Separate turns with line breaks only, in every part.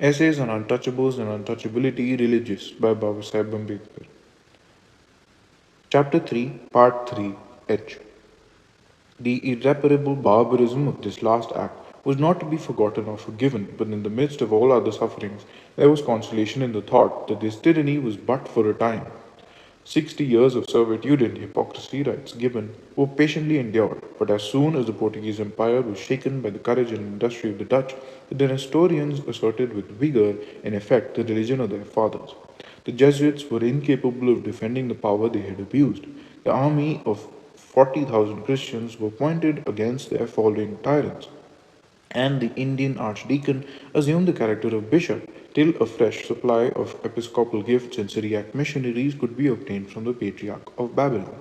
Essays on Untouchables and Untouchability Religious by Baba Sahib Ambedkar. Chapter 3, Part 3 H. The irreparable barbarism of this last act was not to be forgotten or forgiven, but in the midst of all other sufferings, there was consolation in the thought that this tyranny was but for a time. 60 years of servitude and hypocrisy, writes Gibbon, were patiently endured, but as soon as the Portuguese Empire was shaken by the courage and industry of the Dutch, the Nestorians asserted with vigor and effect the religion of their fathers. The Jesuits were incapable of defending the power they had abused. The army of 40,000 Christians were pointed against their following tyrants, and the Indian archdeacon assumed the character of bishop till a fresh supply of episcopal gifts and Syriac missionaries could be obtained from the Patriarch of Babylon.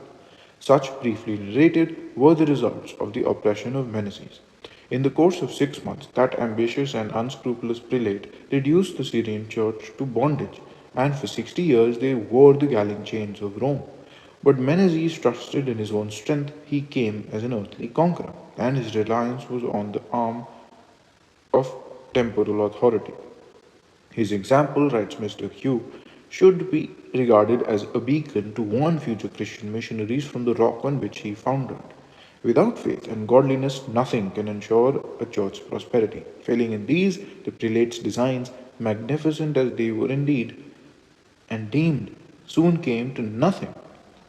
Such, briefly narrated, were the results of the oppression of Menzies. In the course of 6 months, that ambitious and unscrupulous prelate reduced the Syrian church to bondage, and for 60 years they wore the galling chains of Rome. But Menzies trusted in his own strength. He came as an earthly conqueror, and his reliance was on the arm of temporal authority. His example, writes Mr. Hugh, should be regarded as a beacon to warn future Christian missionaries from the rock on which he foundered. Without faith and godliness, nothing can ensure a church's prosperity. Failing in these, the prelate's designs, magnificent as they were indeed, and deemed, soon came to nothing,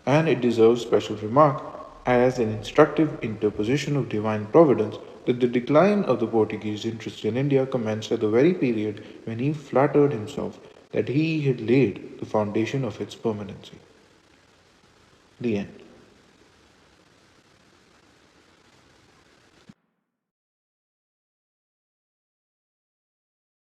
and it deserves special remark as an instructive interposition of divine providence that the decline of the Portuguese interest in India commenced at the very period when he flattered himself that he had laid the foundation of its permanency. The end.